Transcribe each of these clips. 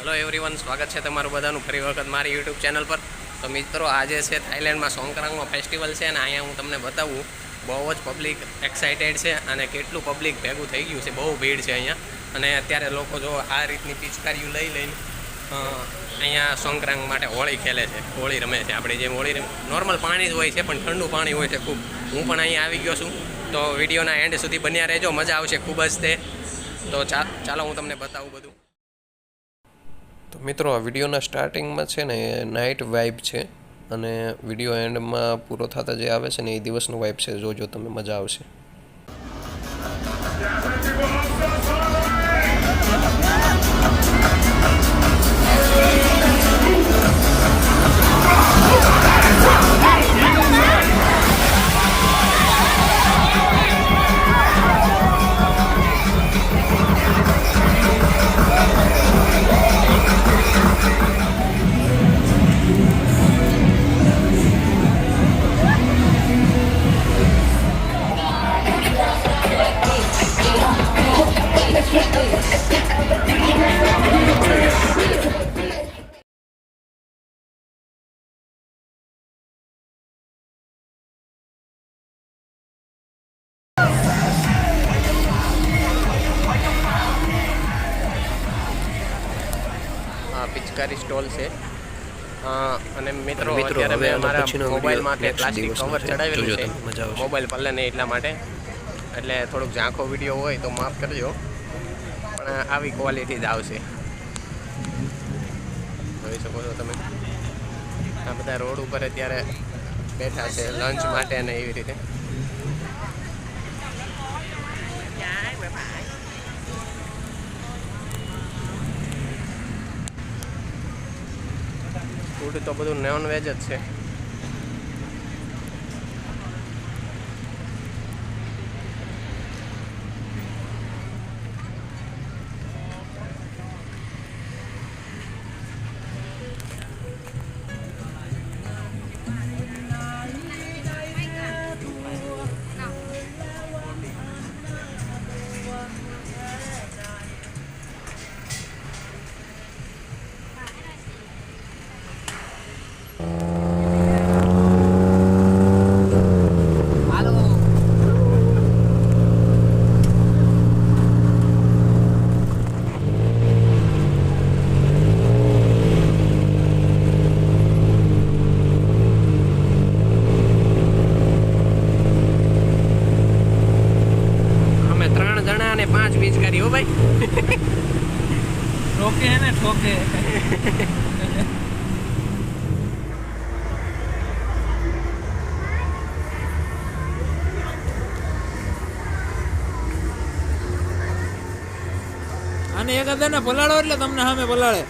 Hello everyone, સ્વાગત છે તમારું બધાનું ફરી વખત મારી યુટ્યુબ ચેનલ પર। તો મિત્રો, આજે છે થાઈલેન્ડમાં સોંકરાંગનો ફેસ્ટિવલ છે અને અહીંયા હું તમને બતાવું બહુ જ પબ્લિક એક્સાઇટેડ છે અને કેટલું પબ્લિક ભેગું થઈ ગયું છે, બહુ ભીડ છે અહીંયા। અને અત્યારે લોકો જો આ રીતની પિચકારીઓ લઈને અહીંયા સોંકરાંગ માટે હોળી ખેલે છે, હોળી રમે છે। આપણે જેમ હોળી નોર્મલ પાણી જ હોય છે પણ ઠંડુ પાણી હોય છે ખૂબ। હું પણ અહીંયા આવી ગયો છું, તો વિડીયોના એન્ડ સુધી બન્યા રહેજો, મજા આવશે ખૂબ જ તે। તો ચાલો હું તમને બતાવું બધું। તો મિત્રો, આ વિડીયોના સ્ટાર્ટિંગમાં છે ને એ નાઇટ વાઇબ છે અને વિડીયો એન્ડમાં પૂરો થતા જે આવે છે ને એ દિવસનું વાઇબ છે। જોજો તમે, મજા આવશે। પિચકારી સ્ટોલ છે અને મિત્રો અત્યારે મેં અમારા મોબાઈલમાં પ્લાસ્ટિક કવર ચડાવેલું છે, મોબાઈલ પલ્લે નહીં એટલા માટે, એટલે થોડુંક ઝાંખો વિડીયો હોય તો માફ કરજો, પણ આવી ક્વોલિટી જ આવશે। જોઈ શકો છો તમે, આ બધા રોડ ઉપર અત્યારે બેઠા છે લંચ માટે અને એવી રીતે। ફૂડ તો બધું નોન વેજ જ છે। અને 5 પિચકારી, હો ભાઈ, ઠોકે હે ને ઠોકે। અને એક હજાર ને પલાળો એટલે તમને સામે પલાળે।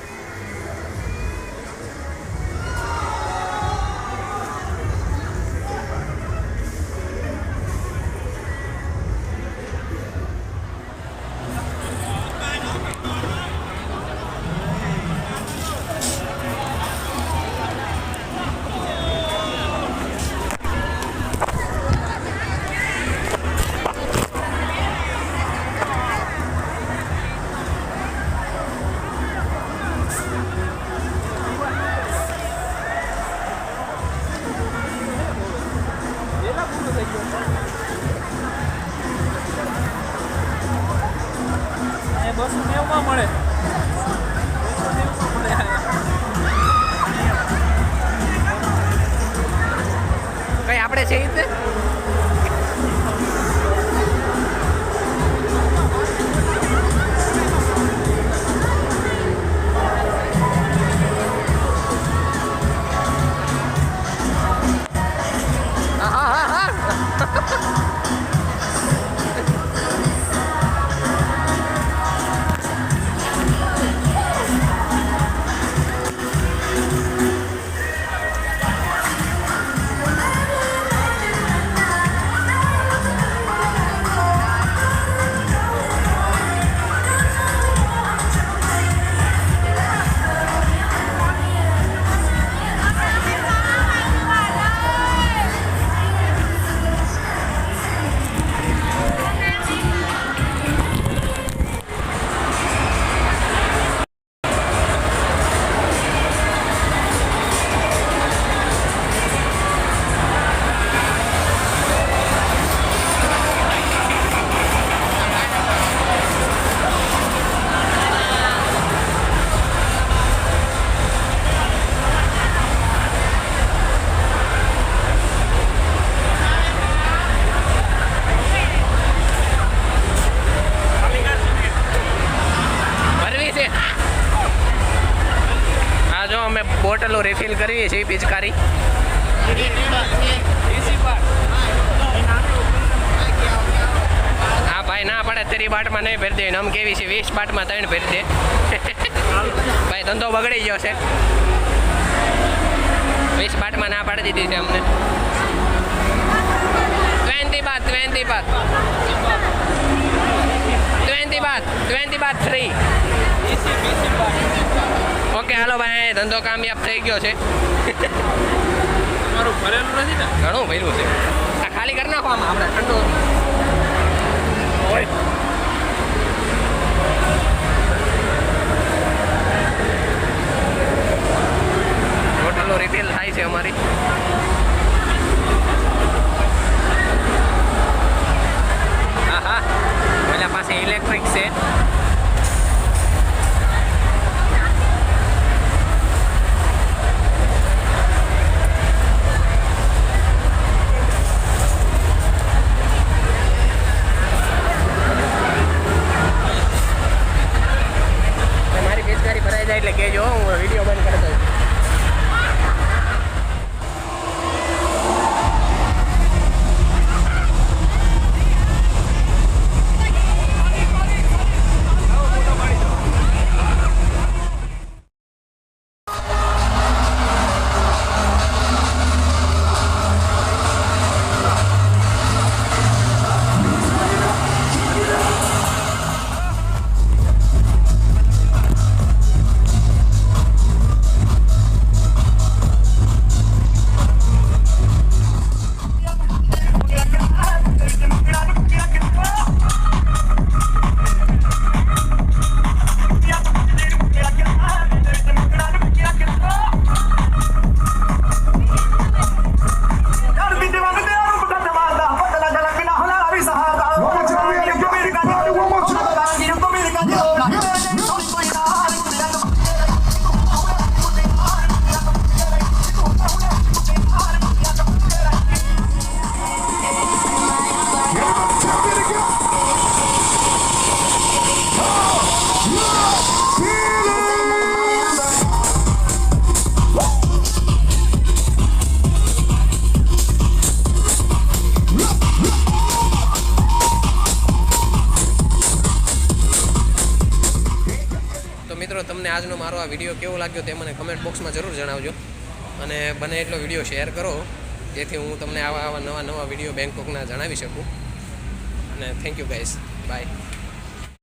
અમે બોટલો રિફિલ કરીએ છીએ પિચકારી. હા ભાઈ ના પડે તેરી બાટમાં નહીં ભરી દે આમ કેવી છે 20 બાટમાં 3 ભરી દે. ભાઈ ધંધો બગડી ગયો છે. 20 બાટમાં ના પાડી દીધી છે અમને. 20 બાત 20 બાત 20 બાત ફ્રી. ઓકે હાલો ભાઈ ધંધો કામયાબ થઈ ગયો છે. તમારું ભરેલું નથી ને? ઘણું ભર્યું છે. આ ખાલી કરી નાખો આમાં આપણે ઠંડુ હોય. બોટલો રિફિલ થાય છે અમારી. હા હા પેલા પાસે ઇલેક્ટ્રિક છે. મારી પિચકારી ભરાઈ જાય એટલે કહેજો હું વિડીયો બંધ કરી દઉં. મિત્રો તમને આજનો મારો આ વિડીયો કેવો લાગ્યો તે મને કમેન્ટ બોક્સમાં જરૂર જણાવજો અને બને એટલો વિડીયો શેર કરો જેથી હું તમને આવા નવા વિડીયો બેંકોકના જણાવી શકું અને થેન્ક યુ ગાઈસ બાય.